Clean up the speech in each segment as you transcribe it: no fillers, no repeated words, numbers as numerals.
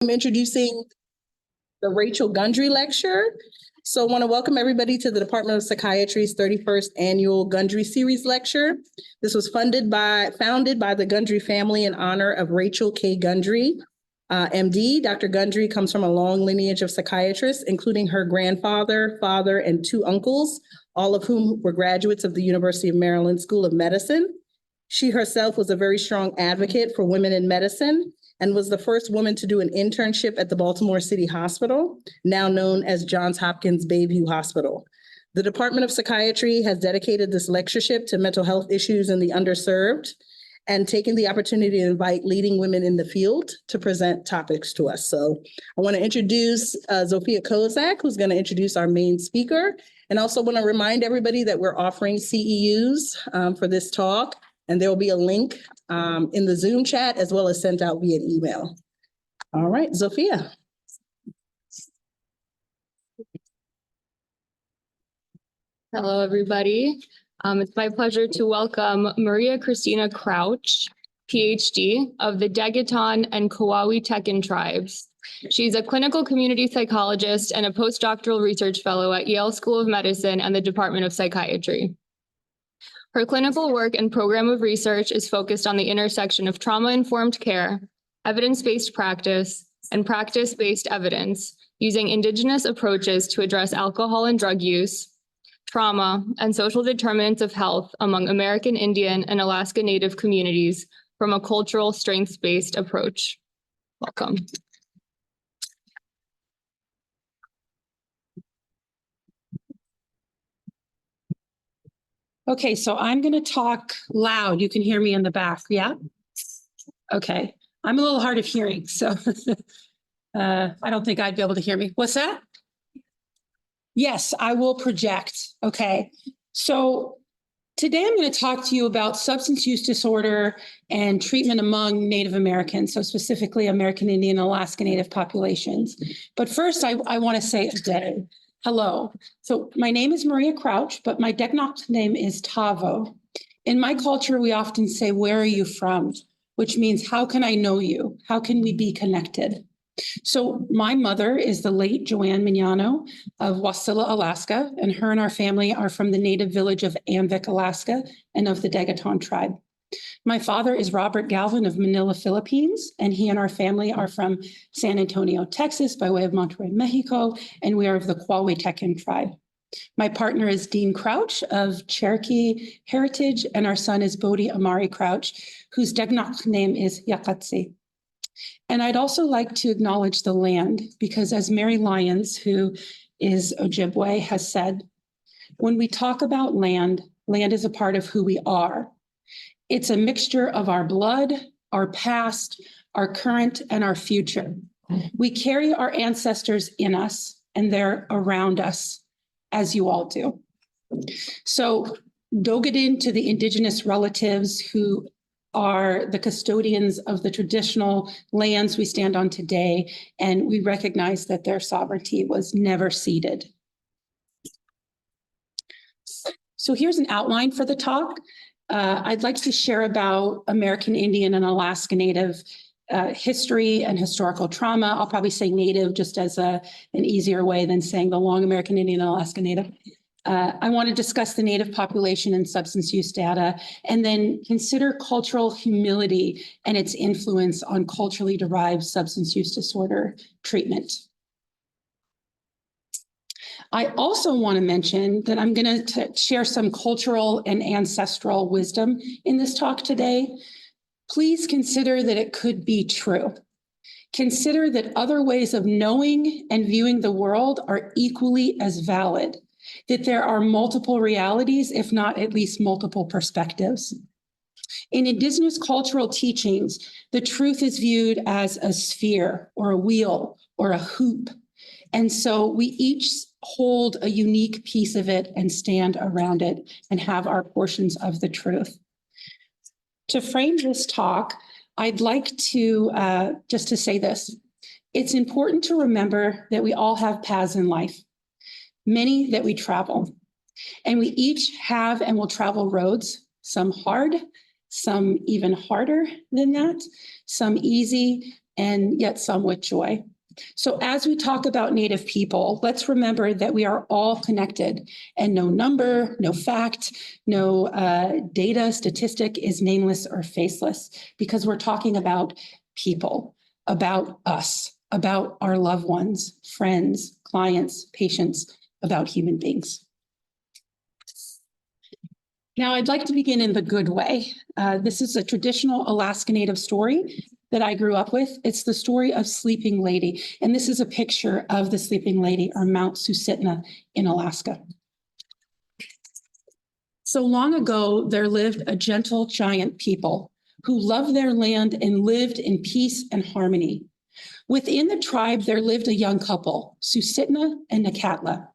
I'm introducing the Rachel Gundry Lecture. So I want to welcome everybody to the Department of Psychiatry's 31st Annual Gundry Series Lecture. This was founded by the Gundry family in honor of Rachel K. Gundry, MD. Dr. Gundry comes from a long lineage of psychiatrists, including her grandfather, father, and two uncles, all of whom were graduates of the University of Maryland School of Medicine. She herself was a very strong advocate for women in medicine and was the first woman to do an internship at the Baltimore City Hospital, now known as Johns Hopkins Bayview Hospital. The Department of Psychiatry has dedicated this lectureship to mental health issues in the underserved and taken the opportunity to invite leading women in the field to present topics to us. So I want to introduce Zofia Kozak, who's going to introduce our main speaker, and also want to remind everybody that we're offering CEUs for this talk. And there will be a link in the Zoom chat as well as sent out via email. All right, Zofia. Hello, everybody. It's my pleasure to welcome Maria Christina Crouch, PhD of the Degaton and Coahuitecan tribes. She's a clinical community psychologist and a postdoctoral research fellow at Yale School of Medicine and the Department of Psychiatry. Her clinical work and program of research is focused on the intersection of trauma-informed care, evidence-based practice, and practice-based evidence using Indigenous approaches to address alcohol and drug use, trauma, and social determinants of health among American Indian and Alaska Native communities from a cultural strengths-based approach. Welcome. Okay, so I'm going to talk loud. You can hear me in the back, yeah? Okay, I'm a little hard of hearing, so I don't think I'd be able to hear me. What's that? Yes, I will project. Okay, so today I'm going to talk to you about substance use disorder and treatment among Native Americans, so specifically American Indian and Alaska Native populations. But first, I want to say a day. Hello. So my name is Maria Crouch, but my Deknok name is Tavo. In my culture, we often say, "Where are you from?" Which means, how can I know you? How can we be connected? So my mother is the late Joanne Mignano of Wasilla, Alaska, and her and our family are from the native village of Anvik, Alaska, and of the Degaton tribe. My father is Robert Galvin of Manila, Philippines, and he and our family are from San Antonio, Texas, by way of Monterrey, Mexico, and we are of the Coahuitecan tribe. My partner is Dean Crouch of Cherokee heritage, and our son is Bodhi Amari Crouch, whose Deknok name is Yakatsi. And I'd also like to acknowledge the land, because as Mary Lyons, who is Ojibwe, has said, when we talk about land, land is a part of who we are. It's a mixture of our blood, our past, our current, and our future. We carry our ancestors in us, and they're around us, as you all do. So Dogadin to the Indigenous relatives who are the custodians of the traditional lands we stand on today, and we recognize that their sovereignty was never ceded. So here's an outline for the talk. I'd like to share about American Indian and Alaska Native history and historical trauma. I'll probably say Native just as an easier way than saying the long American Indian and Alaska Native. I want to discuss the Native population and substance use data, and then consider cultural humility and its influence on culturally derived substance use disorder treatment. I also want to mention that I'm going to share some cultural and ancestral wisdom in this talk today. Please consider that it could be true. Consider that other ways of knowing and viewing the world are equally as valid, that there are multiple realities, if not at least multiple perspectives. In Indigenous cultural teachings, the truth is viewed as a sphere or a wheel or a hoop. And so we each hold a unique piece of it and stand around it and have our portions of the truth. To frame this talk, I'd like to just to say this. It's important to remember that we all have paths in life, many that we travel, and we each have and will travel roads, some hard, some even harder than that, some easy, and yet some with joy. So as we talk about Native people, let's remember that we are all connected, and no number, no fact, no data, statistic is nameless or faceless, because we're talking about people, about us, about our loved ones, friends, clients, patients, about human beings. Now, I'd like to begin in the good way. This is a traditional Alaska Native story that I grew up with. It's the story of Sleeping Lady. And this is a picture of the Sleeping Lady on Mount Susitna in Alaska. So long ago, there lived a gentle giant people who loved their land and lived in peace and harmony. Within the tribe, there lived a young couple, Susitna and Nakatla.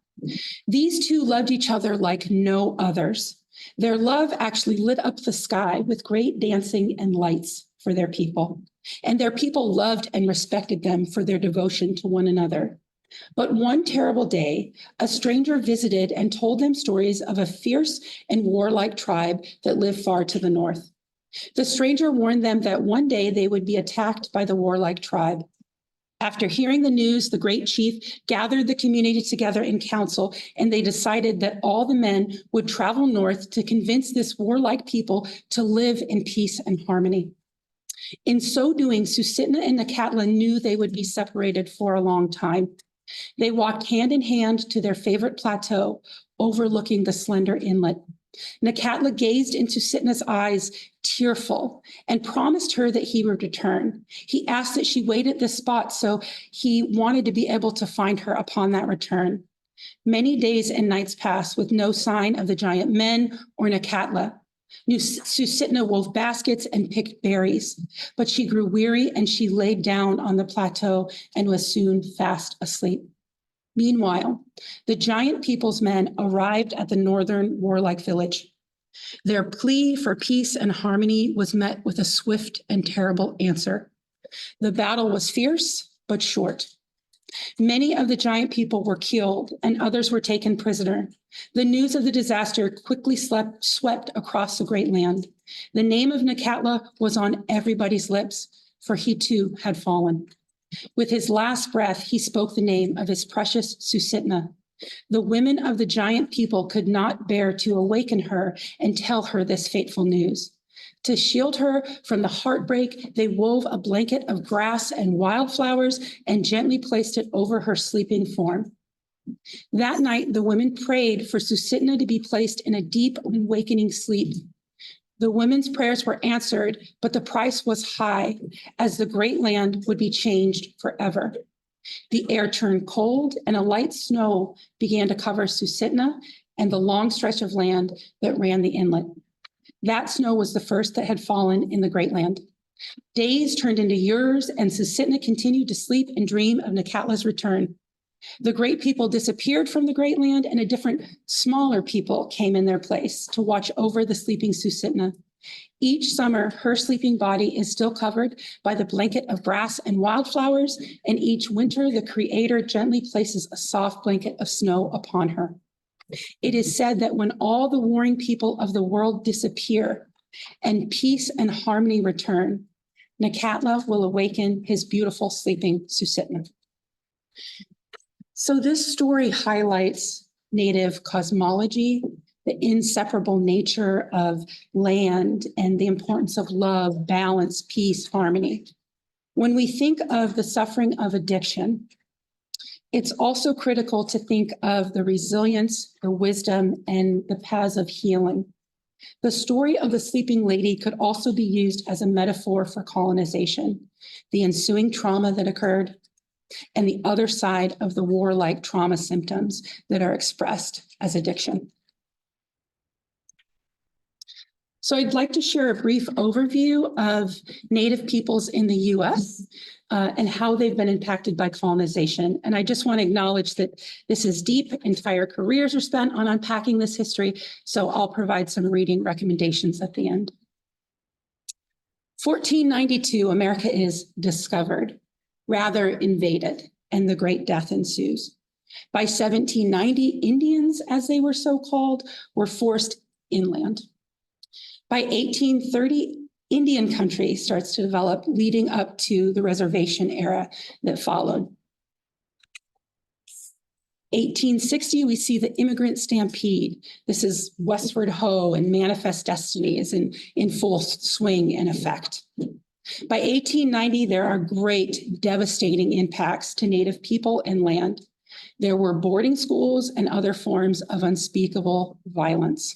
These two loved each other like no others. Their love actually lit up the sky with great dancing and lights for their people. And their people loved and respected them for their devotion to one another. But one terrible day, a stranger visited and told them stories of a fierce and warlike tribe that lived far to the north. The stranger warned them that one day they would be attacked by the warlike tribe. After hearing the news, the great chief gathered the community together in council, and they decided that all the men would travel north to convince this warlike people to live in peace and harmony. In so doing, Susitna and Nakatla knew they would be separated for a long time. They walked hand in hand to their favorite plateau, overlooking the slender inlet. Nakatla gazed into Susitna's eyes, tearful, and promised her that he would return. He asked that she wait at this spot, so he wanted to be able to find her upon that return. Many days and nights passed with no sign of the giant men or Nakatla. Susitna wove baskets and picked berries, but she grew weary and she laid down on the plateau and was soon fast asleep. Meanwhile, the giant people's men arrived at the northern warlike village. Their plea for peace and harmony was met with a swift and terrible answer. The battle was fierce, but short. Many of the giant people were killed and others were taken prisoner. The news of the disaster quickly swept across the great land. The name of Nakatla was on everybody's lips, for he too had fallen. With his last breath, he spoke the name of his precious Susitna. The women of the giant people could not bear to awaken her and tell her this fateful news. To shield her from the heartbreak, they wove a blanket of grass and wildflowers and gently placed it over her sleeping form. That night, the women prayed for Susitna to be placed in a deep and awakening sleep. The women's prayers were answered, but the price was high, as the great land would be changed forever. The air turned cold, and a light snow began to cover Susitna and the long stretch of land that ran the inlet. That snow was the first that had fallen in the great land. Days turned into years, and Susitna continued to sleep and dream of Nakatla's return. The great people disappeared from the great land, and a different, smaller people came in their place to watch over the sleeping Susitna. Each summer, her sleeping body is still covered by the blanket of grass and wildflowers, and each winter, the Creator gently places a soft blanket of snow upon her. It is said that when all the warring people of the world disappear and peace and harmony return, Nakatla will awaken his beautiful sleeping Susitna. So this story highlights Native cosmology, the inseparable nature of land, and the importance of love, balance, peace, harmony. When we think of the suffering of addiction, it's also critical to think of the resilience, the wisdom, and the paths of healing. The story of the Sleeping Lady could also be used as a metaphor for colonization, the ensuing trauma that occurred, and the other side of the warlike trauma symptoms that are expressed as addiction. So I'd like to share a brief overview of Native peoples in the US and how they've been impacted by colonization. And I just want to acknowledge that this is deep. Entire careers are spent on unpacking this history. So I'll provide some reading recommendations at the end. 1492, America is discovered, rather invaded, and the Great Death ensues. By 1790, Indians, as they were so called, were forced inland. By 1830, Indian country starts to develop leading up to the reservation era that followed. 1860, we see the immigrant stampede. This is Westward Ho and Manifest Destiny is in full swing and effect. By 1890, there are great devastating impacts to Native people and land. There were boarding schools and other forms of unspeakable violence.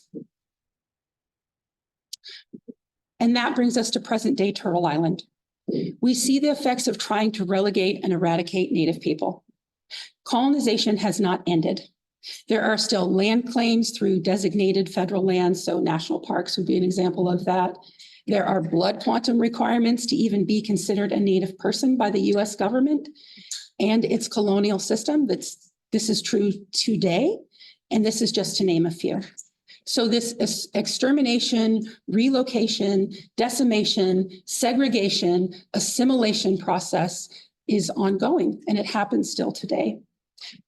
And that brings us to present day Turtle Island. We see the effects of trying to relegate and eradicate Native people. Colonization has not ended. There are still land claims through designated federal lands, so national parks would be an example of that. There are blood quantum requirements to even be considered a Native person by the US government and its colonial system. This is true today, and this is just to name a few. So this extermination, relocation, decimation, segregation, assimilation process is ongoing, and it happens still today.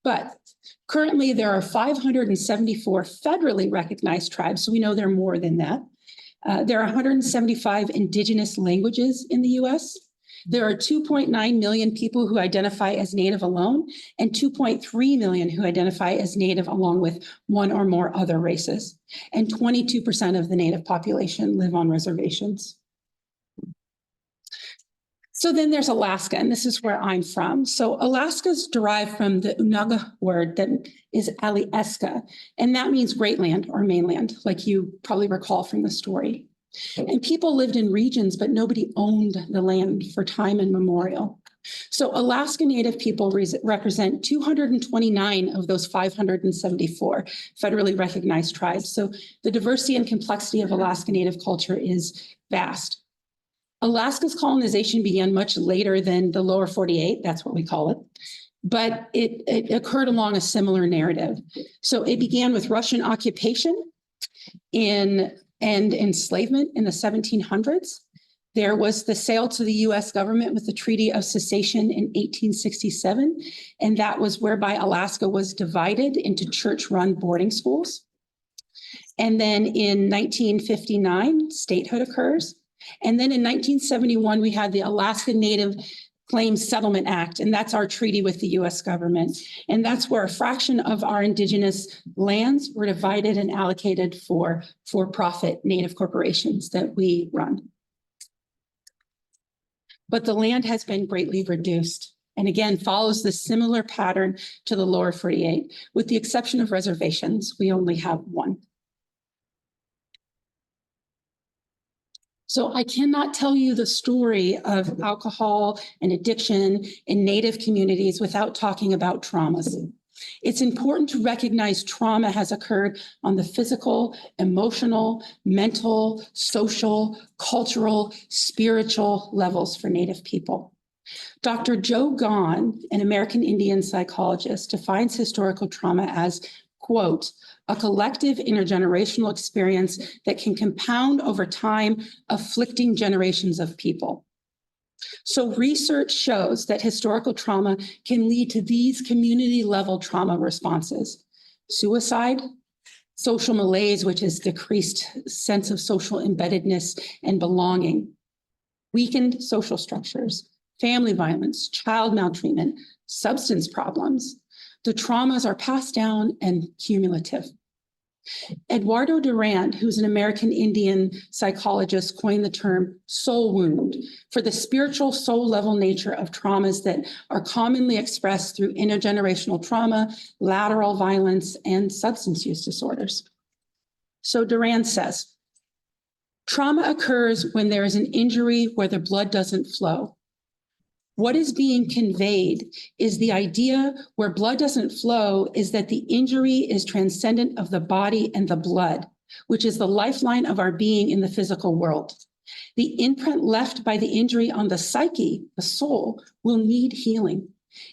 But currently, there are 574 federally recognized tribes, so we know there are more than that. There are 175 indigenous languages in the US. There are 2.9 million people who identify as Native alone, and 2.3 million who identify as Native along with one or more other races. And 22% of the Native population live on reservations. So then there's Alaska, and this is where I'm from. So Alaska is derived from the Unaga word that is Alieska, and that means great land or mainland, like you probably recall from the story. And people lived in regions, but nobody owned the land for time immemorial. So Alaska Native people represent 229 of those 574 federally recognized tribes. So the diversity and complexity of Alaska Native culture is vast. Alaska's colonization began much later than the lower 48, that's what we call it, but it occurred along a similar narrative. So it began with Russian occupation and enslavement in the 1700s. There was the sale to the US government with the Treaty of Cessation in 1867, and that was whereby Alaska was divided into church-run boarding schools. And then in 1959, statehood occurs. And then in 1971, we had the Alaska Native Claims Settlement Act, and that's our treaty with the US government. And that's where a fraction of our indigenous lands were divided and allocated for for-profit Native corporations that we run. But the land has been greatly reduced, and again, follows the similar pattern to the lower 48. With the exception of reservations, we only have one. So I cannot tell you the story of alcohol and addiction in Native communities without talking about traumas. It's important to recognize trauma has occurred on the physical, emotional, mental, social, cultural, spiritual levels for Native people. Dr. Joe Gahn, an American Indian psychologist, defines historical trauma as, quote, a collective intergenerational experience that can compound over time, afflicting generations of people. So research shows that historical trauma can lead to these community-level trauma responses: suicide, social malaise, which is decreased sense of social embeddedness and belonging, weakened social structures, family violence, child maltreatment, substance problems. The traumas are passed down and cumulative. Eduardo Durand, who's an American Indian psychologist, coined the term soul wound for the spiritual soul level nature of traumas that are commonly expressed through intergenerational trauma, lateral violence, and substance use disorders. So Durand says, trauma occurs when there is an injury where the blood doesn't flow. What is being conveyed is the idea where blood doesn't flow is that the injury is transcendent of the body and the blood, which is the lifeline of our being in the physical world. The imprint left by the injury on the psyche, the soul, will need healing.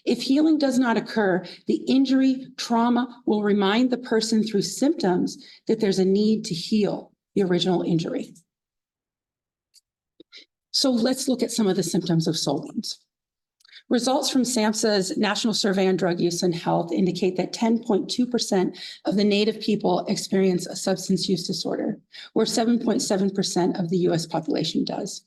If healing does not occur, the injury, trauma will remind the person through symptoms that there's a need to heal the original injury. So let's look at some of the symptoms of soul wounds. Results from SAMHSA's National Survey on Drug Use and Health indicate that 10.2% of the Native people experience a substance use disorder, where 7.7% of the US population does.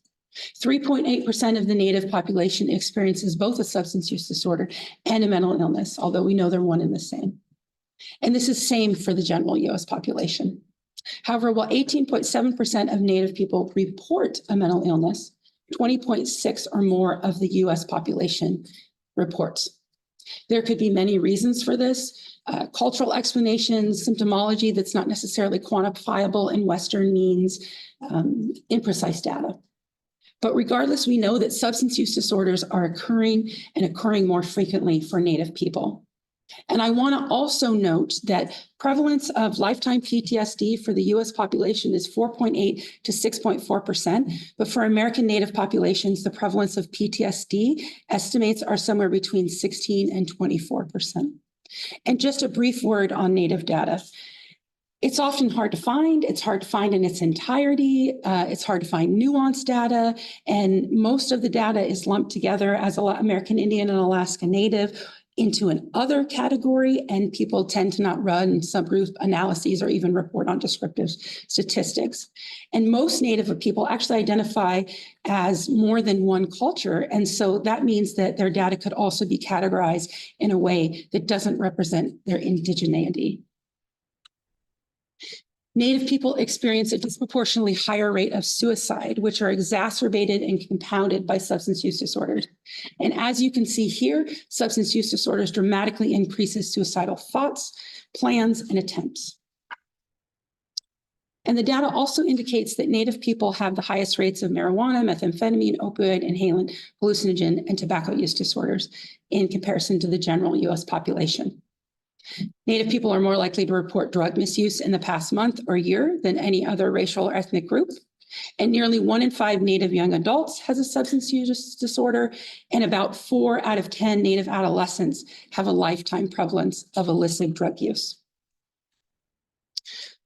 3.8% of the Native population experiences both a substance use disorder and a mental illness, although we know they're one and the same. And this is same for the general US population. However, while 18.7% of Native people report a mental illness, 20.6 or more of the US population reports. There could be many reasons for this, cultural explanations, symptomology that's not necessarily quantifiable in Western means, imprecise data. But regardless, we know that substance use disorders are occurring and occurring more frequently for Native people. And I want to also note that prevalence of lifetime PTSD for the US population is 4.8 to 6.4%. But for American Native populations, the prevalence of PTSD estimates are somewhere between 16 and 24%. And just a brief word on Native data. It's often hard to find. It's hard to find in its entirety. It's hard to find nuanced data. And most of the data is lumped together as American Indian and Alaska Native into an other category, and people tend to not run subgroup analyses or even report on descriptive statistics. And most Native people actually identify as more than one culture. And so that means that their data could also be categorized in a way that doesn't represent their indigeneity. Native people experience a disproportionately higher rate of suicide, which are exacerbated and compounded by substance use disorders. And as you can see here, substance use disorders dramatically increases suicidal thoughts, plans, and attempts. And the data also indicates that Native people have the highest rates of marijuana, methamphetamine, opioid, inhalant, hallucinogen, and tobacco use disorders in comparison to the general US population. Native people are more likely to report drug misuse in the past month or year than any other racial or ethnic group. And nearly 1 in 5 Native young adults has a substance use disorder, and about 4 out of 10 Native adolescents have a lifetime prevalence of illicit drug use.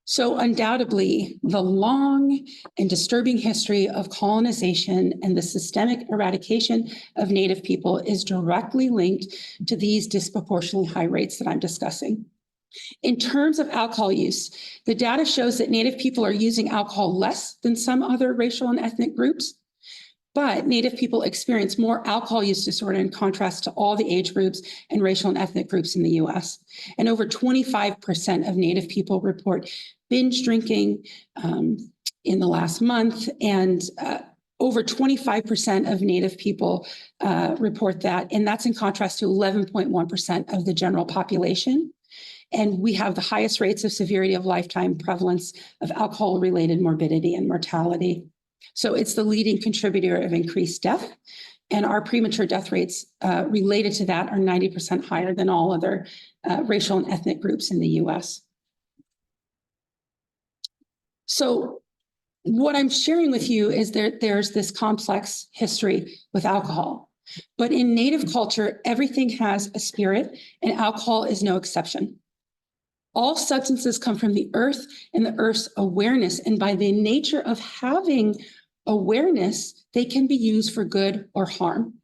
So undoubtedly, the long and disturbing history of colonization and the systemic eradication of Native people is directly linked to these disproportionately high rates that I'm discussing. In terms of alcohol use, the data shows that Native people are using alcohol less than some other racial and ethnic groups, but Native people experience more alcohol use disorder in contrast to all the age groups and racial and ethnic groups in the US. And over 25% of Native people report binge drinking in the last month, and over 25% of Native people report that, and that's in contrast to 11.1% of the general population. And we have the highest rates of severity of lifetime prevalence of alcohol-related morbidity and mortality. So it's the leading contributor of increased death, and our premature death rates related to that are 90% higher than all other racial and ethnic groups in the US. So what I'm sharing with you is there's this complex history with alcohol. But in Native culture, everything has a spirit, and alcohol is no exception. All substances come from the earth and the earth's awareness. And by the nature of having awareness, they can be used for good or harm.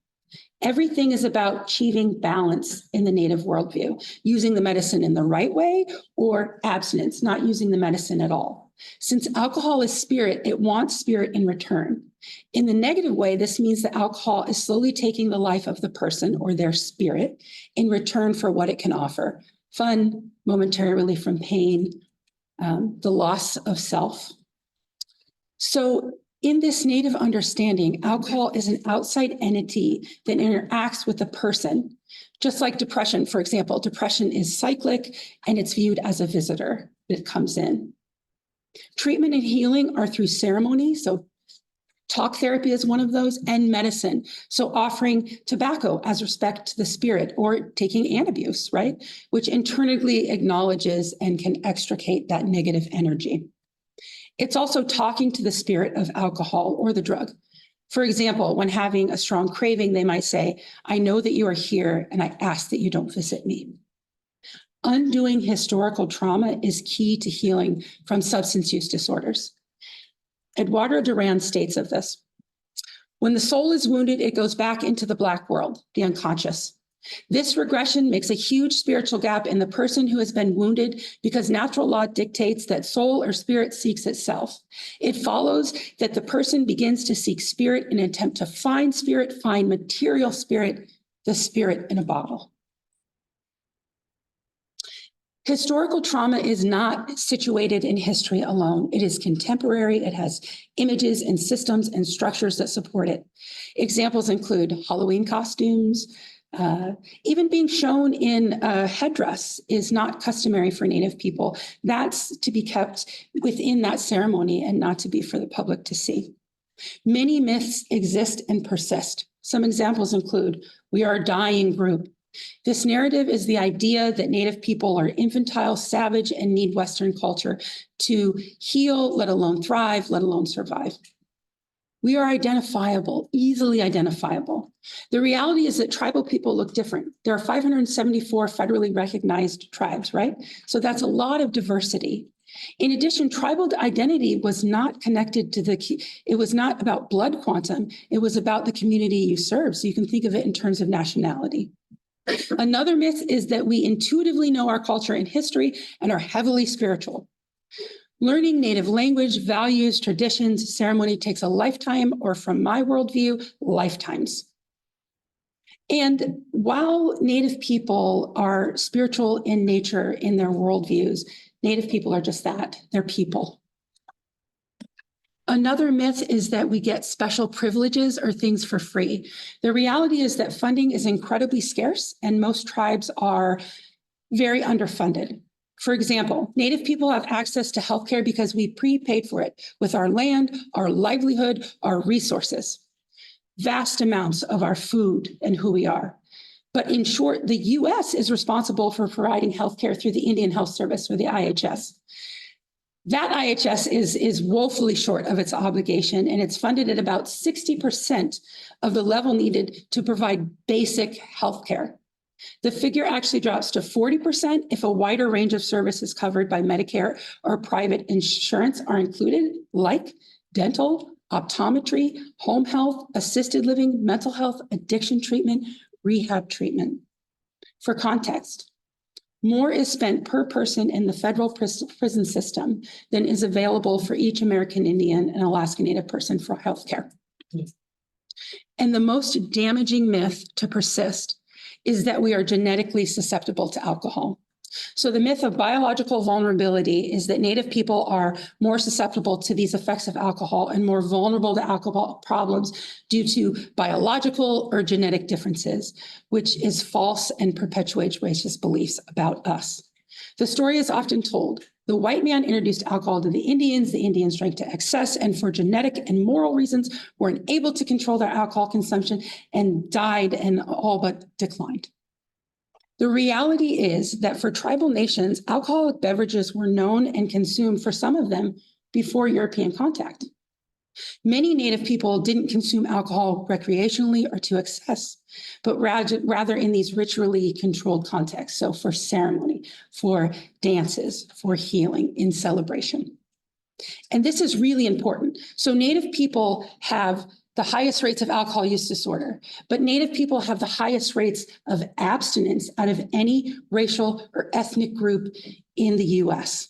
Everything is about achieving balance in the Native worldview, using the medicine in the right way or abstinence, not using the medicine at all. Since alcohol is spirit, it wants spirit in return. In the negative way, this means that alcohol is slowly taking the life of the person or their spirit in return for what it can offer: fun, momentary relief from pain, the loss of self. So in this Native understanding, alcohol is an outside entity that interacts with the person. Just like depression, for example, depression is cyclic and it's viewed as a visitor that comes in. Treatment and healing are through ceremony. So talk therapy is one of those, and medicine. So offering tobacco as respect to the spirit, or taking antabuse, right? Which internally acknowledges and can extricate that negative energy. It's also talking to the spirit of alcohol or the drug. For example, when having a strong craving, they might say, "I know that you are here and I ask that you don't visit me." Undoing historical trauma is key to healing from substance use disorders. Eduardo Duran states of this: When the soul is wounded, it goes back into the black world, the unconscious. This regression makes a huge spiritual gap in the person who has been wounded because natural law dictates that soul or spirit seeks itself. It follows that the person begins to seek spirit in an attempt to find spirit, find material spirit, the spirit in a bottle. Historical trauma is not situated in history alone. It is contemporary. It has images and systems and structures that support it. Examples include Halloween costumes. Even being shown in a headdress is not customary for Native people. That's to be kept within that ceremony and not to be for the public to see. Many myths exist and persist. Some examples include, we are a dying group. This narrative is the idea that Native people are infantile, savage, and need Western culture to heal, let alone thrive, let alone survive. We are identifiable, easily identifiable. The reality is that tribal people look different. There are 574 federally recognized tribes, right? So that's a lot of diversity. In addition, tribal identity was not connected to it was not about blood quantum. It was about the community you serve. So you can think of it in terms of nationality. Another myth is that we intuitively know our culture and history and are heavily spiritual. Learning Native language, values, traditions, ceremony takes a lifetime, or from my worldview, lifetimes. And while Native people are spiritual in nature in their worldviews, Native people are just that, they're people. Another myth is that we get special privileges or things for free. The reality is that funding is incredibly scarce and most tribes are very underfunded. For example, Native people have access to healthcare because we prepaid for it with our land, our livelihood, our resources, vast amounts of our food and who we are. But in short, the US is responsible for providing healthcare through the Indian Health Service or the IHS. That IHS is woefully short of its obligation, and it's funded at about 60% of the level needed to provide basic healthcare. The figure actually drops to 40% if a wider range of services covered by Medicare or private insurance are included, like dental, optometry, home health, assisted living, mental health, addiction treatment, rehab treatment. For context, more is spent per person in the federal prison system than is available for each American Indian and Alaska Native person for healthcare. And the most damaging myth to persist is that we are genetically susceptible to alcohol. So the myth of biological vulnerability is that Native people are more susceptible to these effects of alcohol and more vulnerable to alcohol problems due to biological or genetic differences, which is false and perpetuates racist beliefs about us. The story is often told. The white man introduced alcohol to the Indians drank to excess, and for genetic and moral reasons were unable to control their alcohol consumption and died and all but declined. The reality is that for tribal nations, alcoholic beverages were known and consumed for some of them before European contact. Many Native people didn't consume alcohol recreationally or to excess, but rather in these ritually controlled contexts. So for ceremony, for dances, for healing, in celebration. And this is really important. So Native people have the highest rates of alcohol use disorder, but Native people have the highest rates of abstinence out of any racial or ethnic group in the US.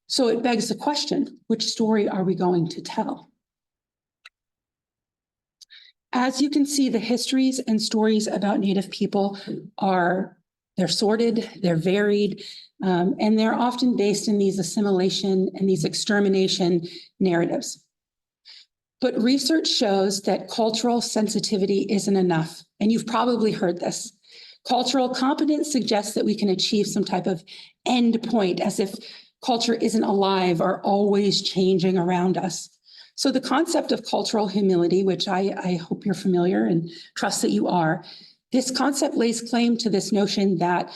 So it begs the question, which story are we going to tell? As you can see, the histories and stories about Native people they're sorted, they're varied, and they're often based in these assimilation and these extermination narratives. But research shows that cultural sensitivity isn't enough, and you've probably heard this. Cultural competence suggests that we can achieve some type of end point, as if culture isn't alive or always changing around us. So the concept of cultural humility, which I hope you're familiar and trust that you are, this concept lays claim to this notion that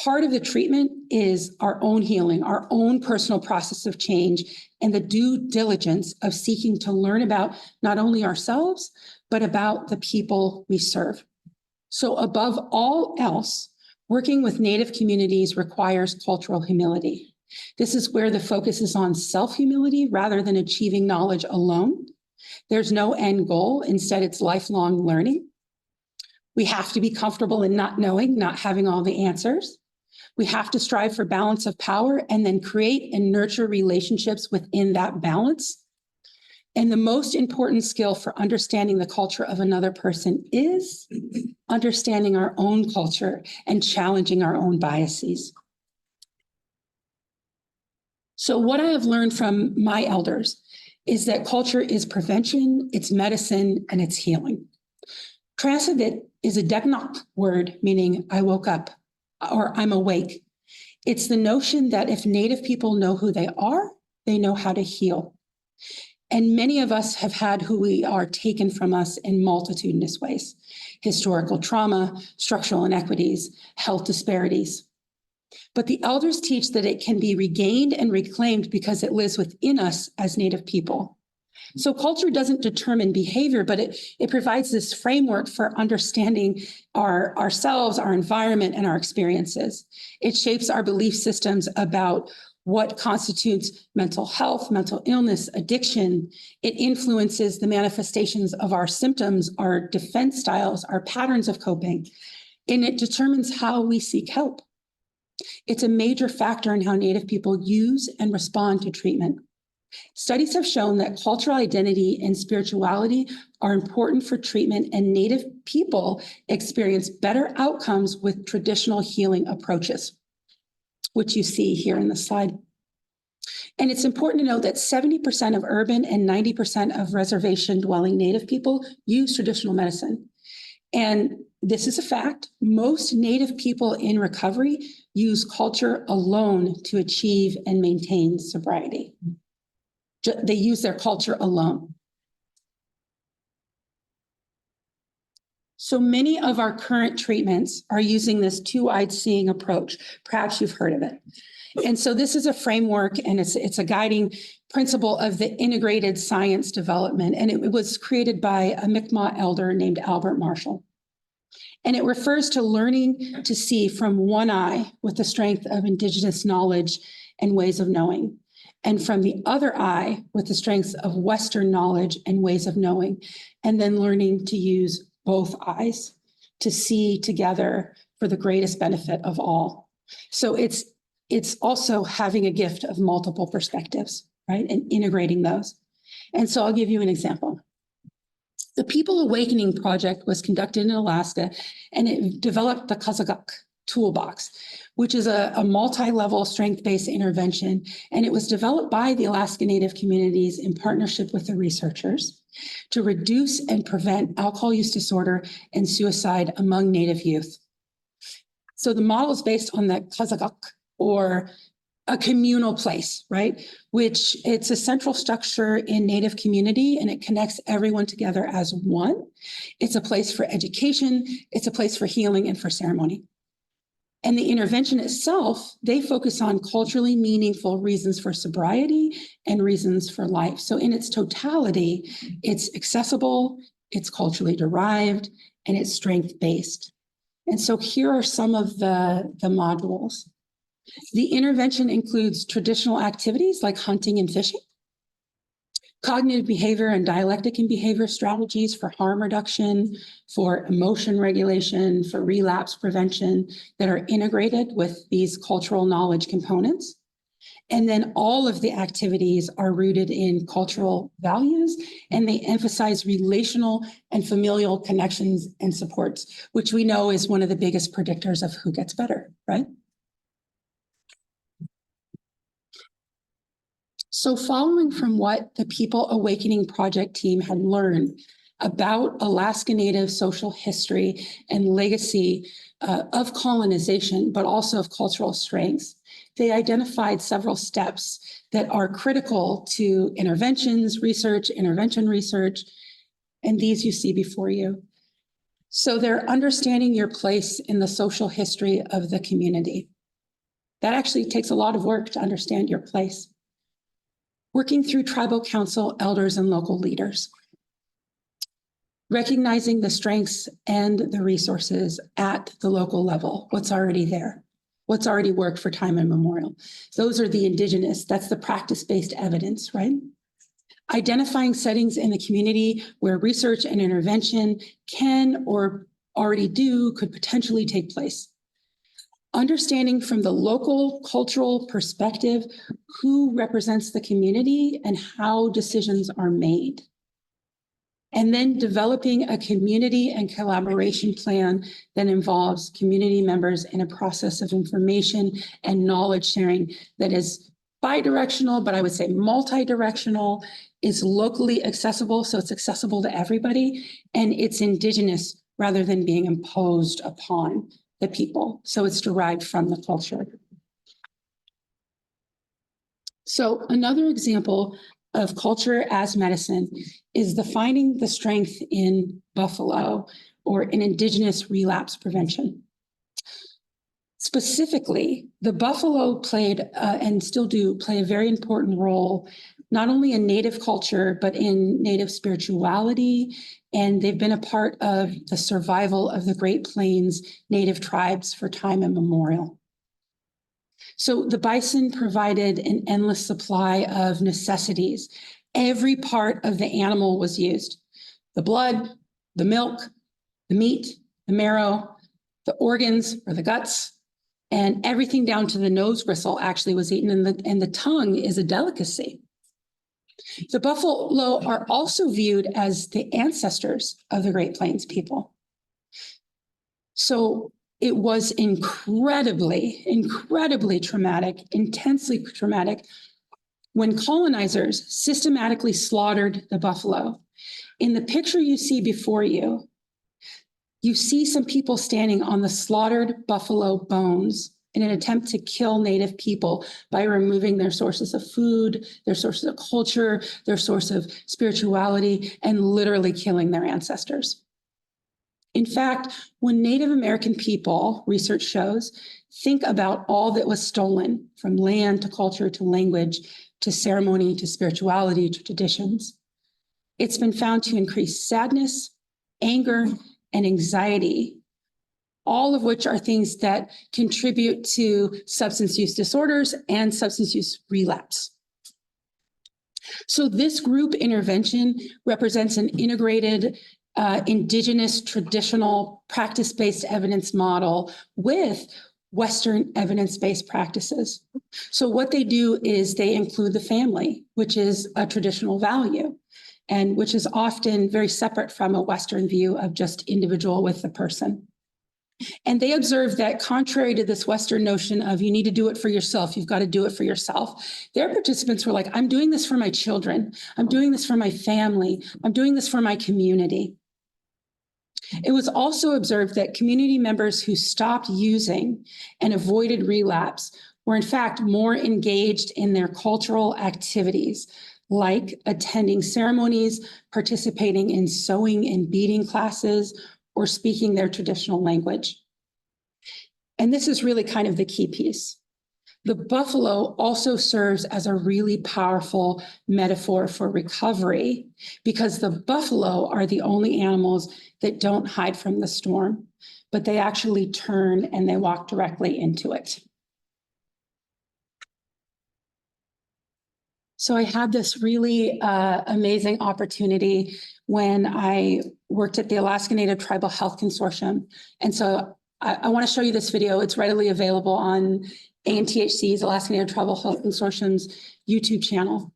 part of the treatment is our own healing, our own personal process of change, and the due diligence of seeking to learn about not only ourselves, but about the people we serve. So above all else, working with Native communities requires cultural humility. This is where the focus is on self-humility rather than achieving knowledge alone. There's no end goal. Instead, it's lifelong learning. We have to be comfortable in not knowing, not having all the answers. We have to strive for balance of power and then create and nurture relationships within that balance. And the most important skill for understanding the culture of another person is understanding our own culture and challenging our own biases. So what I have learned from my elders is that culture is prevention, it's medicine, and it's healing. Trasavit is a Deknok word meaning I woke up or I'm awake. It's the notion that if Native people know who they know how to heal. And many of us have had who we are taken from us in multitudinous ways: historical trauma, structural inequities, health disparities. But the elders teach that it can be regained and reclaimed because it lives within us as Native people. So culture doesn't determine behavior, but it provides this framework for understanding ourselves, our environment, and our experiences. It shapes our belief systems about what constitutes mental health, mental illness, addiction. It influences the manifestations of our symptoms, our defense styles, our patterns of coping, and it determines how we seek help. It's a major factor in how Native people use and respond to treatment. Studies have shown that cultural identity and spirituality are important for treatment, and Native people experience better outcomes with traditional healing approaches, which you see here in the slide. And it's important to note that 70% of urban and 90% of reservation dwelling Native people use traditional medicine. And this is a fact. Most Native people in recovery use culture alone to achieve and maintain sobriety. They use their culture alone. So many of our current treatments are using this two-eyed seeing approach. Perhaps you've heard of it. And so this is a framework, and it's a guiding principle of the integrated science development. And it was created by a Mi'kmaq elder named Albert Marshall. And it refers to learning to see from one eye with the strength of Indigenous knowledge and ways of knowing, and from the other eye with the strengths of Western knowledge and ways of knowing, and then learning to use both eyes to see together for the greatest benefit of all. So it's also having a gift of multiple perspectives, right? And integrating those. And so I'll give you an example. The People Awakening Project was conducted in Alaska, and it developed the Kazagak Toolbox, which is a multi-level strength-based intervention. And it was developed by the Alaska Native communities in partnership with the researchers to reduce and prevent alcohol use disorder and suicide among Native youth. So the model is based on the Kazagak, or a communal place, right? Which it's a central structure in Native community, and it connects everyone together as one. It's a place for education, it's a place for healing and for ceremony. And the intervention itself, they focus on culturally meaningful reasons for sobriety and reasons for life. So in its totality, it's accessible, it's culturally derived, and it's strength-based. And so here are some of the modules. The intervention includes traditional activities like hunting and fishing, cognitive behavior and dialectic and behavior strategies for harm reduction, for emotion regulation, for relapse prevention that are integrated with these cultural knowledge components. And then all of the activities are rooted in cultural values, and they emphasize relational and familial connections and supports, which we know is one of the biggest predictors of who gets better, right? So following from what the People Awakening Project team had learned about Alaska Native social history and legacy of colonization, but also of cultural strengths, they identified several steps that are critical to interventions, research, intervention research, and these you see before you. So they're understanding your place in the social history of the community. That actually takes a lot of work to understand your place. Working through tribal council, elders, and local leaders. Recognizing the strengths and the resources at the local level, what's already there, what's already worked for time immemorial. Those are the Indigenous, that's the practice-based evidence, right? identifying settings in the community where research and intervention can or already could potentially take place. Understanding from the local cultural perspective who represents the community and how decisions are made. And then developing a community and collaboration plan that involves community members in a process of information and knowledge sharing that is bi-directional, but I would say multi-directional, is locally accessible, so it's accessible to everybody, and it's indigenous rather than being imposed upon the people. So it's derived from the culture. So another example of culture as medicine is finding the strength in buffalo or in indigenous relapse prevention. Specifically, the buffalo played and still do play a very important role, not only in Native culture, but in Native spirituality. And they've been a part of the survival of the Great Plains Native tribes for time immemorial. So the bison provided an endless supply of necessities. Every part of the animal was used: the blood, the milk, the meat, the marrow, the organs or the guts, and everything down to the nose gristle actually was eaten, and the tongue is a delicacy. The buffalo are also viewed as the ancestors of the Great Plains people. So it was incredibly, incredibly traumatic, intensely traumatic when colonizers systematically slaughtered the buffalo. In the picture you see before you, you see some people standing on the slaughtered buffalo bones in an attempt to kill Native people by removing their sources of food, their sources of culture, their source of spirituality, and literally killing their ancestors. In fact, when Native American people, research shows, think about all that was stolen from land to culture to language to ceremony to spirituality to traditions, it's been found to increase sadness, anger, and anxiety, all of which are things that contribute to substance use disorders and substance use relapse. So this group intervention represents an integrated indigenous traditional practice-based evidence model with Western evidence-based practices. So what they do is they include the family, which is a traditional value, and which is often very separate from a Western view of just individual with the person. And they observed that contrary to this Western notion of you need to do it for yourself, you've got to do it for yourself, their participants were like, I'm doing this for my children, I'm doing this for my family, I'm doing this for my community. It was also observed that community members who stopped using and avoided relapse were in fact more engaged in their cultural activities, like attending ceremonies, participating in sewing and beading classes, or speaking their traditional language. And this is really kind of the key piece. The buffalo also serves as a really powerful metaphor for recovery, because the buffalo are the only animals that don't hide from the storm, but they actually turn and they walk directly into it. So I had this really amazing opportunity when I worked at the Alaska Native Tribal Health Consortium. And so I want to show you this video. It's readily available on ANTHC's, Alaska Native Tribal Health Consortium's YouTube channel.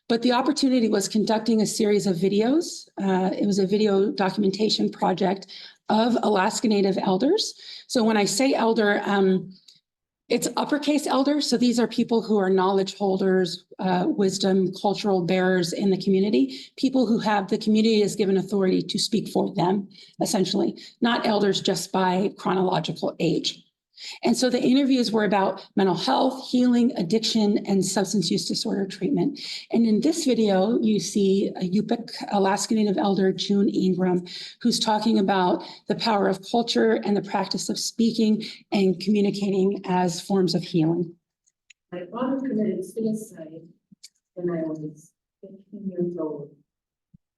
But the opportunity was conducting a series of videos. It was a video documentation project of Alaska Native elders. So when I say elder, it's uppercase elders. So these are people who are knowledge holders, wisdom, cultural bearers in the community, people who have the community has given authority to speak for them, essentially, not elders just by chronological age. And so the interviews were about mental health, healing, addiction, and substance use disorder treatment. And in this video, you see a Yupik Alaska Native elder, June Ingram, who's talking about the power of culture and the practice of speaking and communicating as forms of healing. My father committed suicide when I was 15 years old.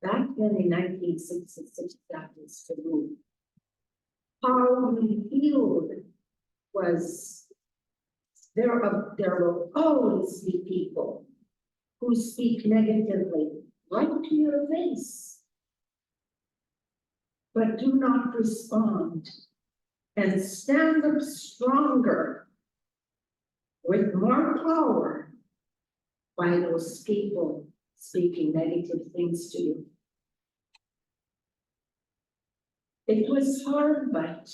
Back then in 1966, that was taboo. How we healed was there will always be people who speak negatively right to your face, but do not respond, and stand up stronger with more power by those people speaking negative things to you. It was hard, but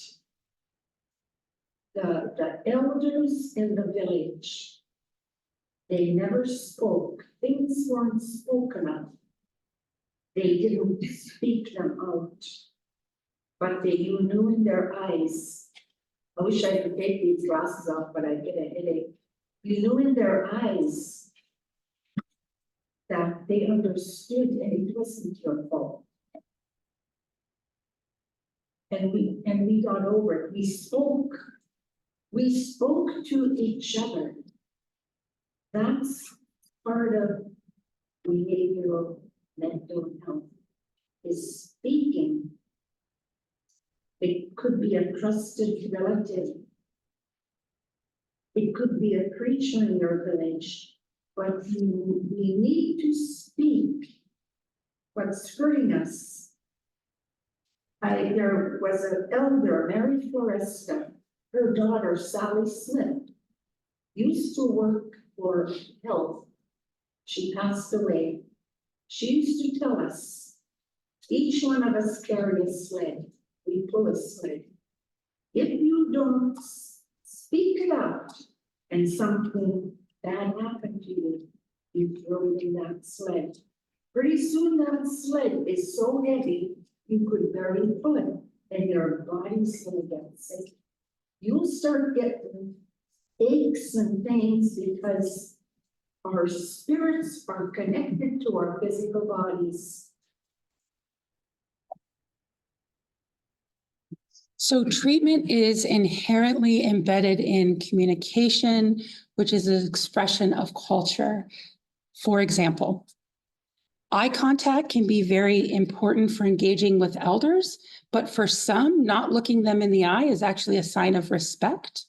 the elders in the village, they never spoke. Things weren't spoken of. They didn't speak them out, but you knew in their eyes. I wish I could take these glasses off, but I get a headache. You knew in their eyes that they understood and it wasn't your fault. And we got over it. We spoke to each other. That's part of behavioral mental health, is speaking. It could be a trusted relative. It could be a preacher in your village, but we need to speak what's hurting us. There was an elder, Mary Floresta, her daughter, Sally Smith, used to work for health. She passed away. She used to tell us, each one of us carry a sled. We pull a sled. If you don't speak it out and something bad happened to you, you throw it in that sled. Pretty soon that sled is so heavy, you could barely pull it, and your body's gonna get sick. You'll start getting aches and pains because our spirits are connected to our physical bodies. So treatment is inherently embedded in communication, which is an expression of culture. For example, eye contact can be very important for engaging with elders, but for some, not looking them in the eye is actually a sign of respect.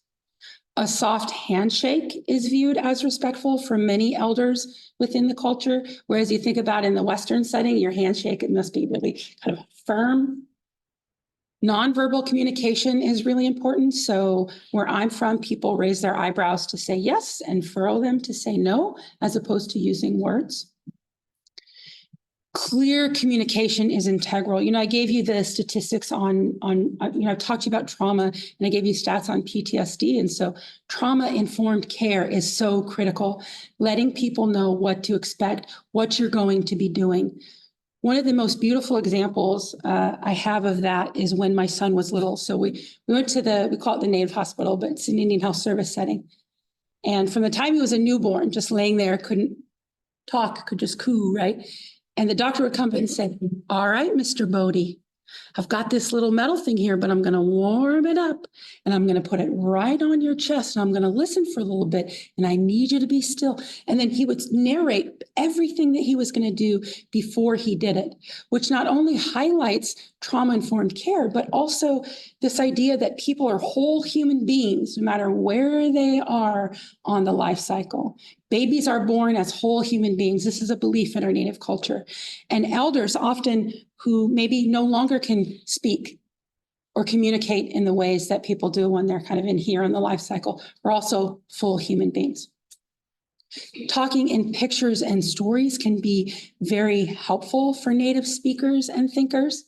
A soft handshake is viewed as respectful for many elders within the culture, whereas you think about in the Western setting, your handshake, it must be really kind of firm. Nonverbal communication is really important. So where I'm from, people raise their eyebrows to say yes and furrow them to say no, as opposed to using words. Clear communication is integral. I gave you the statistics on I've talked to you about trauma, and I gave you stats on PTSD. And so trauma-informed care is so critical, letting people know what to expect, what you're going to be doing. One of the most beautiful examples I have of that is when my son was little. So we went to we call it the Native Hospital, but it's an Indian Health Service setting. And from the time he was a newborn, just laying there, couldn't talk, could just coo, right? And the doctor would come and say, "All right, Mr. Bodie, I've got this little metal thing here, but I'm going to warm it up and I'm going to put it right on your chest and I'm going to listen for a little bit and I need you to be still." And then he would narrate everything that he was going to do before he did it, which not only highlights trauma-informed care, but also this idea that people are whole human beings, no matter where they are on the life cycle. Babies are born as whole human beings. This is a belief in our Native culture. And elders often who maybe no longer can speak or communicate in the ways that people do when they're kind of in here in the life cycle are also full human beings. Talking in pictures and stories can be very helpful for Native speakers and thinkers.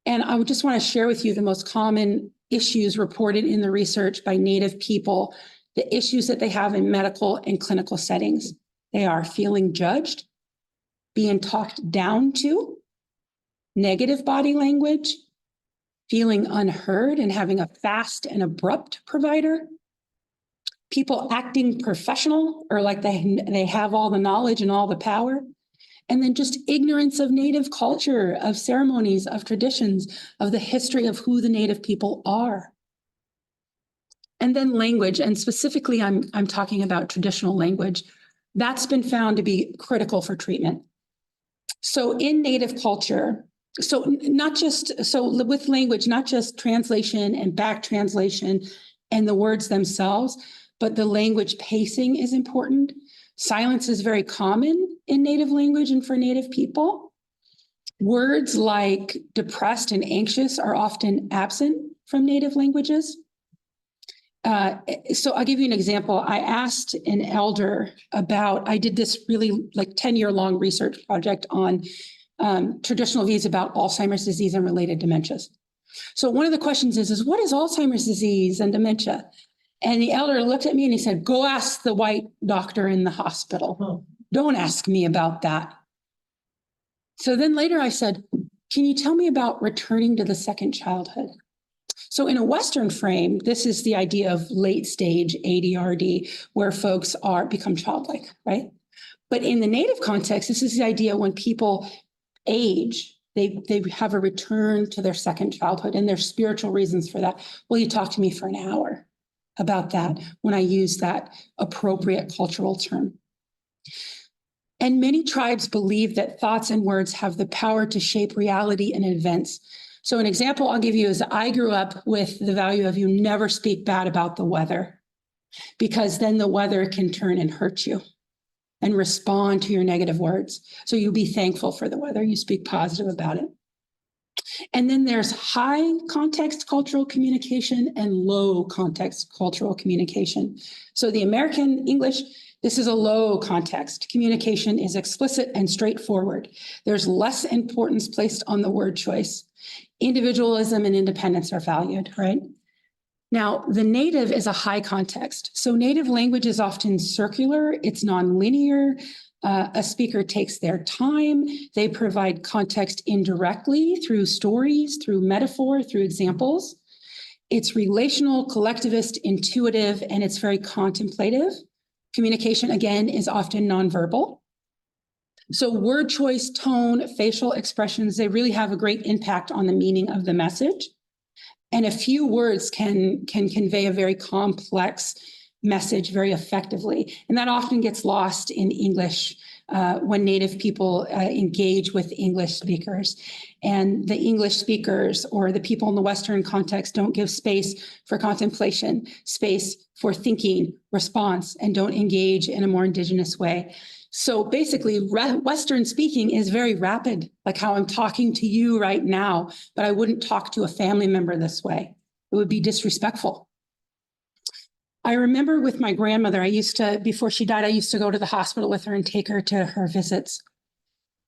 And I would just want to share with you the most common issues reported in the research by Native people, the issues that they have in medical and clinical settings. They are feeling judged, being talked down to, negative body language, feeling unheard and having a fast and abrupt provider, people acting professional or like they have all the knowledge and all the power, and then just ignorance of Native culture, of ceremonies, of traditions, of the history of who the Native people are. And then language, and specifically I'm talking about traditional language. That's been found to be critical for treatment. So in Native culture, with language, not just translation and back translation and the words themselves, but the language pacing is important. Silence is very common. in Native language and for Native people. Words like depressed and anxious are often absent from Native languages. So I'll give you an example. I asked an elder I did this really like 10-year-long research project on traditional views about Alzheimer's disease and related dementias. So one of the questions is what is Alzheimer's disease and dementia? And the elder looked at me and he said, go ask the white doctor in the hospital. Oh. Don't ask me about that. So then later I said, can you tell me about returning to the second childhood? So in a Western frame, this is the idea of late stage ADRD, where folks become childlike, right? But in the Native context, this is the idea when people age, they have a return to their second childhood, and there's spiritual reasons for that. Will you talk to me for an hour about that when I use that appropriate cultural term? And many tribes believe that thoughts and words have the power to shape reality and events. So an example I'll give you is I grew up with the value of you never speak bad about the weather, because then the weather can turn and hurt you and respond to your negative words. So you be thankful for the weather, you speak positive about it. And then there's high context cultural communication and low context cultural communication. So the American English, this is a low context. Communication is explicit and straightforward. There's less importance placed on the word choice. Individualism and independence are valued, right? Now, the Native is a high context. So Native language is often circular, it's nonlinear. A speaker takes their time. They provide context indirectly through stories, through metaphor, through examples. It's relational, collectivist, intuitive, and it's very contemplative. Communication, again, is often nonverbal. So word choice, tone, facial expressions, they really have a great impact on the meaning of the message. And a few words can convey a very complex message very effectively. And that often gets lost in English when Native people engage with English speakers. And the English speakers or the people in the Western context don't give space for contemplation, space for thinking, response, and don't engage in a more indigenous way. So basically, Western speaking is very rapid, like how I'm talking to you right now, but I wouldn't talk to a family member this way. It would be disrespectful. I remember with my grandmother, before she died, I used to go to the hospital with her and take her to her visits.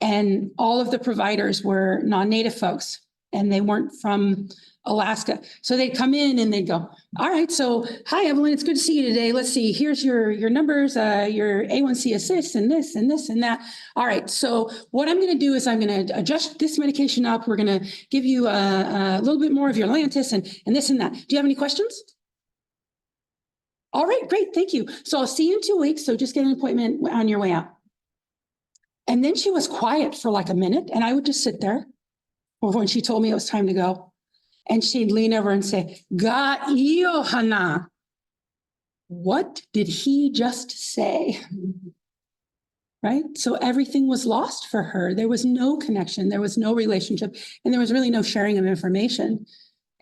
And all of the providers were non-Native folks, and they weren't from Alaska. So they'd come in and they'd go, all right, so hi, Evelyn, it's good to see you today. Let's see, here's your numbers, your A1C is this and this and this and that. All right, so what I'm going to do is I'm going to adjust this medication up. We're going to give you a little bit more of your Lantus and this and that. Do you have any questions? All right, great, thank you. So I'll see you in 2 weeks. So just get an appointment on your way out. And then she was quiet for like a minute, and I would just sit there. Or when she told me it was time to go, and she'd lean over and say, "Ga iyo hana." What did he just say? Right? So everything was lost for her. There was no connection, there was no relationship, and there was really no sharing of information.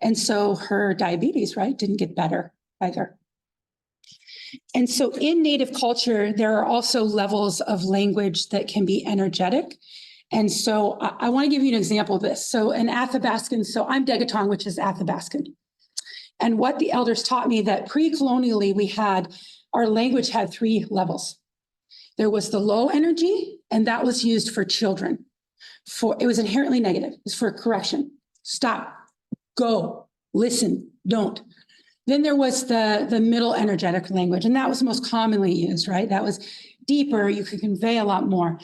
And so her diabetes, right, didn't get better either. And so in Native culture, there are also levels of language that can be energetic. And so I want to give you an example of this. So in Athabascan, so I'm Degatong, which is Athabascan. And what the elders taught me that pre-colonially our language had 3 levels. There was the low energy, and that was used for children. It was inherently negative. It was for correction. Stop, go, listen, don't. Then there was the middle energetic language, and that was most commonly used, right? That was deeper, you could convey a lot more.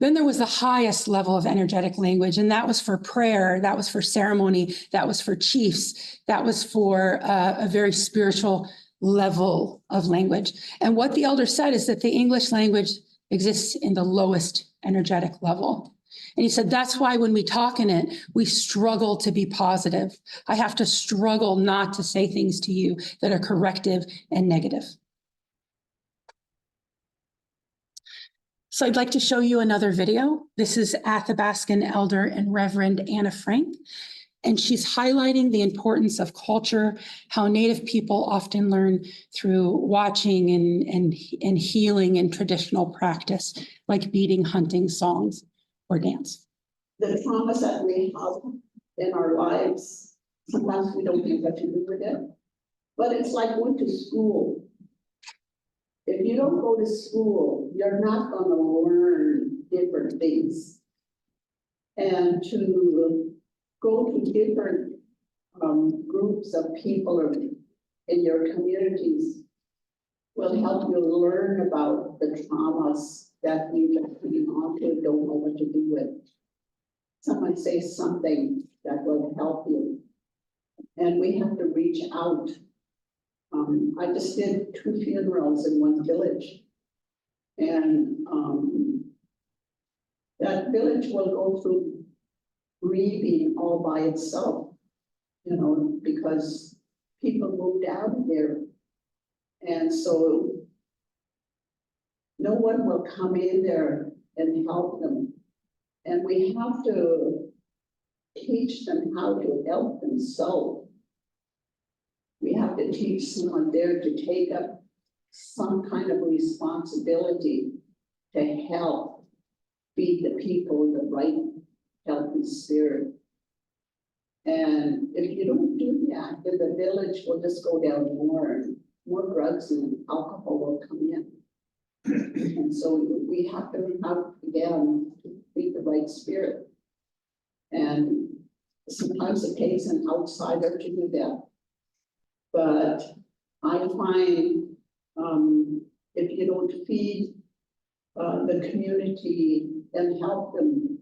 Then there was the highest level of energetic language, and that was for prayer, that was for ceremony, that was for chiefs, that was for a very spiritual level of language. And what the elder said is that the English language exists in the lowest energetic level. And he said, that's why when we talk in it, we struggle to be positive. I have to struggle not to say things to you that are corrective and negative. So I'd like to show you another video. This is Athabascan Elder and Reverend Anna Frank. And she's highlighting the importance of culture, how Native people often learn through watching and healing in traditional practice, like beading, hunting, songs, or dance. The traumas that we have in our lives, sometimes we don't know what to do with it. But it's like going to school. If you don't go to school, you're not going to learn different things. And to go to different groups of people in your communities will help you learn about the traumas that you just often don't know what to do with. Someone say something that will help you. And we have to reach out. I just did 2 funerals in one village. And that village will go through grieving all by itself, you know, because people moved out of there. And so no one will come in there and help them. And we have to teach them how to help themselves. We have to teach someone there to take up some kind of responsibility to help feed the people the right healthy spirit. And if you don't do that, then the village will just go down more and more drugs and alcohol will come in. And so we have to learn how, again, to feed the right spirit. And sometimes it takes an outsider to do that. But I find if you don't feed the community and help them,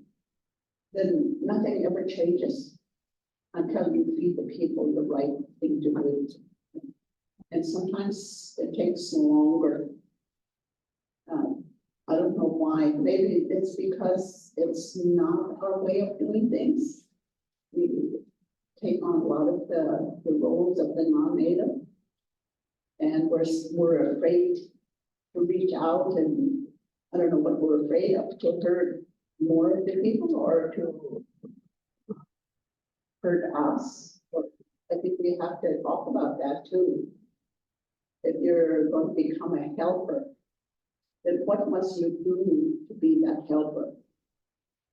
then nothing ever changes until you feed the people the right thing to do. And sometimes it takes longer. I don't know why. Maybe it's because it's not our way of doing things. We take on a lot of the roles of the non-native, and we're afraid to reach out, and I don't know what we're afraid of, to hurt more of the people or to hurt us. I think we have to talk about that too. If you're going to become a helper, then what must you do to be that helper?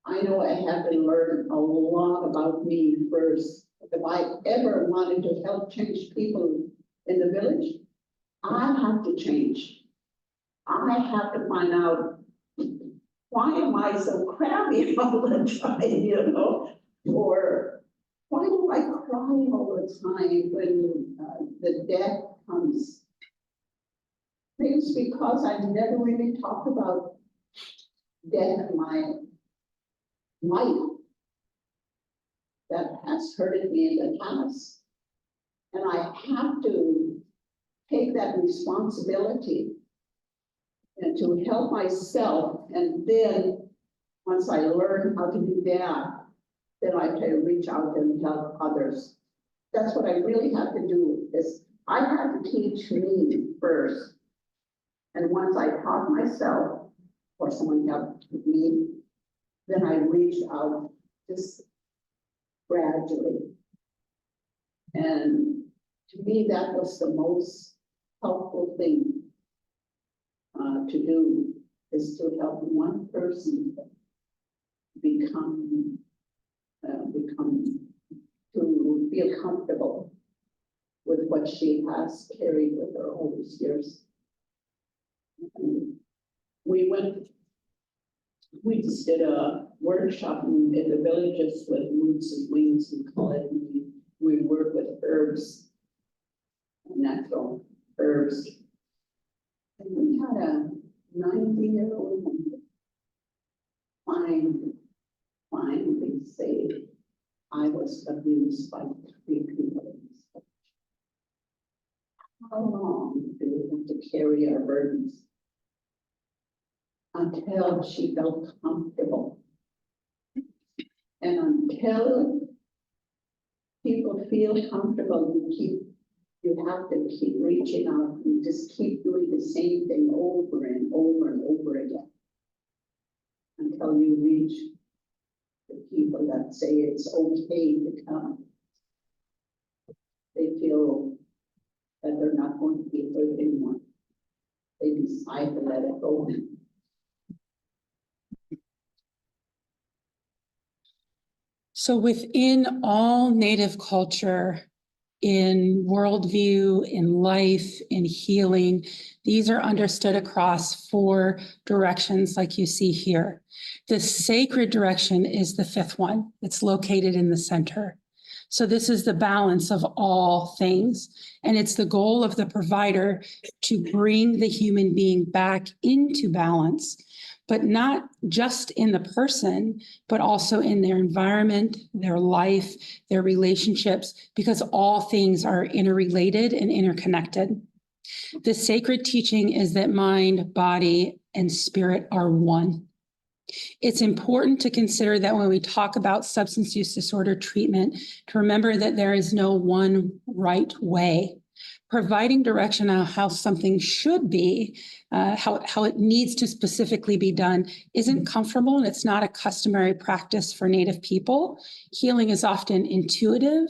I know I had to learn a lot about me first. If I ever wanted to help change people in the village, I have to change. I have to find out, why am I so crabby all the time, you know? Or why do I cry all the time when the death comes? Maybe it's because I've never really talked about death in my life that has hurted me in the past. And I have to take that responsibility and to help myself. And then once I learn how to do that, then I can reach out and help others. That's what I really have to do, is I have to teach me first. And once I taught myself, or someone helped me, then I reached out just gradually. And to me, that was the most helpful thing to do, is to help one person become to feel comfortable with what she has carried with her all these years. And we just did a workshop in the villages with Roots and Wings, we call it. We work with herbs, natural herbs. And we had a 90-year-old woman finally say, I was abused by 3 people. How long do we have to carry our burdens? Until she felt comfortable. And until people feel comfortable, you have to keep reaching out and just keep doing the same thing over and over and over again until you reach the people that say it's okay to come. They feel that they're not going to be hurt anymore. They decide to let it go. So within all Native culture, in worldview, in life, in healing, these are understood across 4 directions like you see here. The sacred direction is the 5th one. It's located in the center. So this is the balance of all things. And it's the goal of the provider to bring the human being back into balance, but not just in the person, but also in their environment, their life, their relationships, because all things are interrelated and interconnected. The sacred teaching is that mind, body, and spirit are one. It's important to consider that when we talk about substance use disorder treatment, to remember that there is no one right way. Providing direction on how something should be, how it needs to specifically be done, isn't comfortable, and it's not a customary practice for Native people. Healing is often intuitive.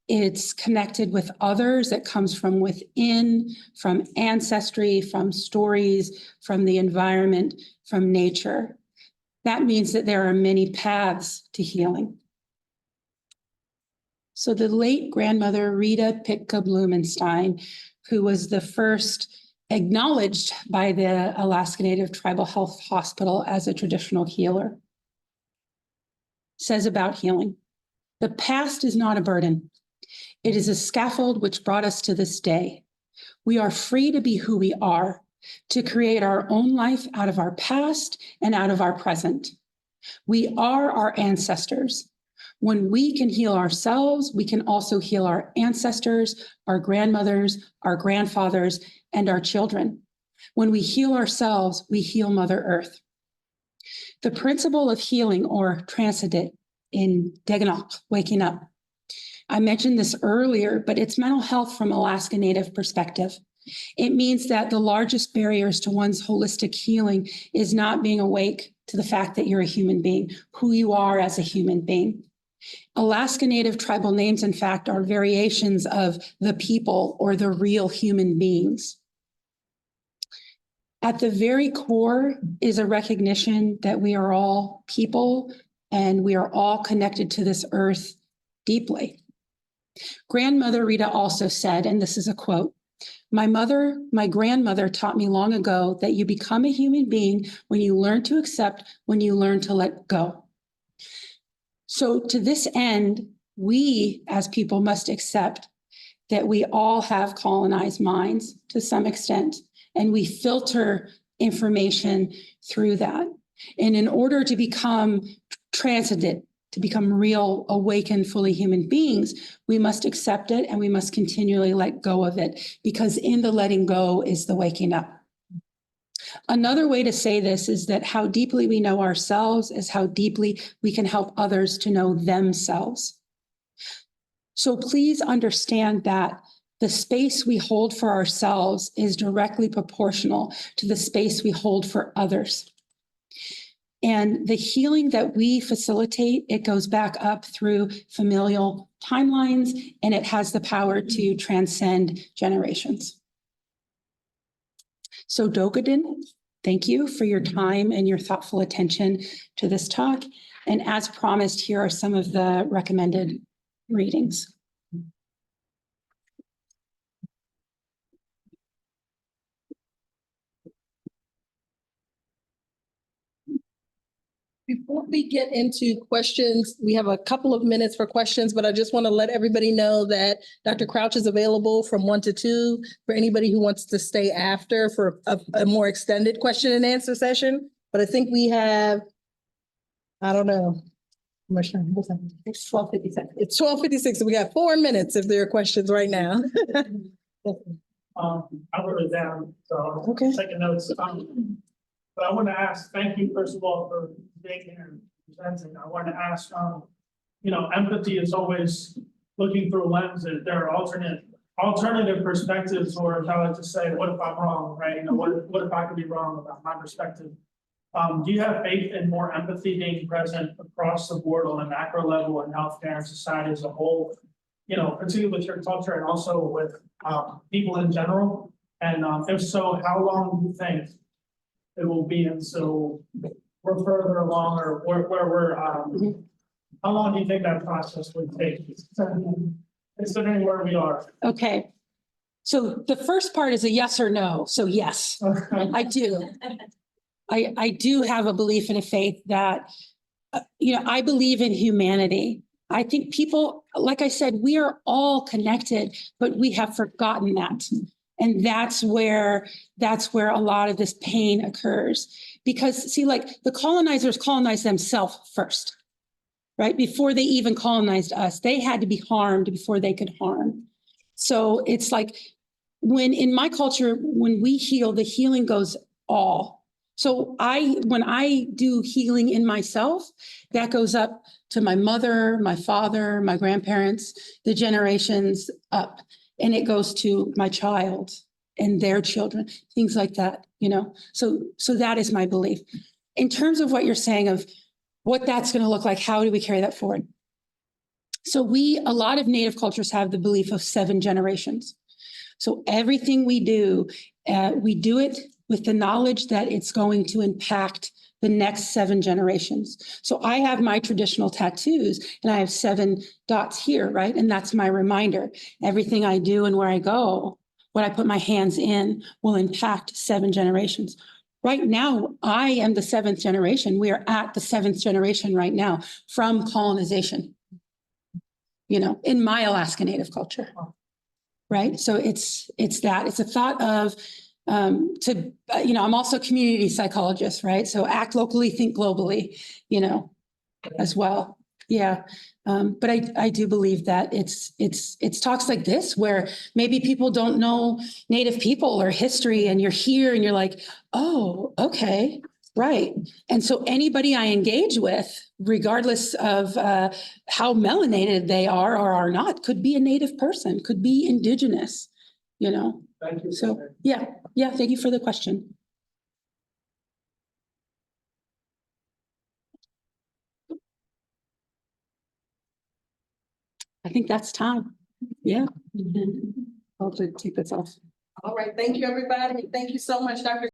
It's connected with others. It comes from within, from ancestry, from stories, from the environment, from nature. That means that there are many paths to healing. So the late grandmother, Rita Pitka Blumenstein, who was the first acknowledged by the Alaska Native Tribal Health Hospital as a traditional healer, says about healing, "The past is not a burden. It is a scaffold which brought us to this day. We are free to be who we are, to create our own life out of our past and out of our present. We are our ancestors. When we can heal ourselves, we can also heal our ancestors, our grandmothers, our grandfathers, and our children. When we heal ourselves, we heal Mother Earth." The principle of healing, or transidit in Deganok, waking up. I mentioned this earlier, but it's mental health from Alaska Native perspective. It means that the largest barriers to one's holistic healing is not being awake to the fact that you're a human being, who you are as a human being. Alaska Native tribal names, in fact, are variations of the people or the real human beings. At the very core is a recognition that we are all people and we are all connected to this earth deeply. Grandmother Rita also said, and this is a quote, my grandmother taught me long ago that you become a human being when you learn to accept, when you learn to let go." So to this end, we as people must accept that we all have colonized minds to some extent, and we filter information through that. And in order to become transcendent, to become real, awakened, fully human beings, we must accept it and we must continually let go of it, because in the letting go is the waking up. Another way to say this is that how deeply we know ourselves is how deeply we can help others to know themselves. So please understand that the space we hold for ourselves is directly proportional to the space we hold for others. And the healing that we facilitate, it goes back up through familial timelines, and it has the power to transcend generations. So Dogadin, thank you for your time and your thoughtful attention to this talk. And as promised, here are some of the recommended readings. Before we get into questions, we have a couple of minutes for questions, but I just want to let everybody know that Dr. Crouch is available from 1 to 2 for anybody who wants to stay after for a more extended question and answer session. But I think we have, I don't know. It's 12:56. It's 12:56, so we got 4 minutes if there are questions right now. I wrote it down, so Okay. I'm taking notes. But I want to ask, thank you, first of all, for being here and presenting. I want to ask, empathy is always looking through a lens that there are alternative perspectives, or if I like to say, what if I'm wrong, right? What if I could be wrong about my perspective? Do you have faith in more empathy being present across the board on a macro level in healthcare and society as a whole? You know, particularly with your culture and also with people in general? And if so, how long do you think it will be until we're further along, or where we're how long do you think that process would take? Considering where we are. Okay. So the first part is a yes or no. So yes, I do. I do have a belief and a faith that, I believe in humanity. I think people, like I said, we are all connected, but we have forgotten that. And that's where a lot of this pain occurs. Because see, like the colonizers colonized themselves first, right? Before they even colonized us, they had to be harmed before they could harm. So it's like in my culture, when we heal, the healing goes all. So when I do healing in myself, that goes up to my mother, my father, my grandparents, the generations up, and it goes to my child and their children, things like that, So that is my belief. In terms of what you're saying of what that's going to look like, how do we carry that forward? So a lot of Native cultures have the belief of 7 generations. So everything we do it with the knowledge that it's going to impact the next 7 generations. So I have my traditional tattoos and I have 7 dots here, right? And that's my reminder. Everything I do and where I go, what I put my hands in will impact 7 generations. Right now, I am the 7th generation. We are at the 7th generation right now from colonization, in my Alaska Native culture. Right. So it's a thought of I'm also a community psychologist, right? So act locally, think globally, as well. Yeah. But I do believe that it's talks like this where maybe people don't know Native people or history, and you're here and you're like, oh, okay. Right. And so anybody I engage with, regardless of how melanated they are or are not, could be a Native person, could be Indigenous, Thank you. So, yeah. Thank you for the question. I think that's time. Yeah. I'll take this off. All right, thank you, everybody. Thank you so much, Dr.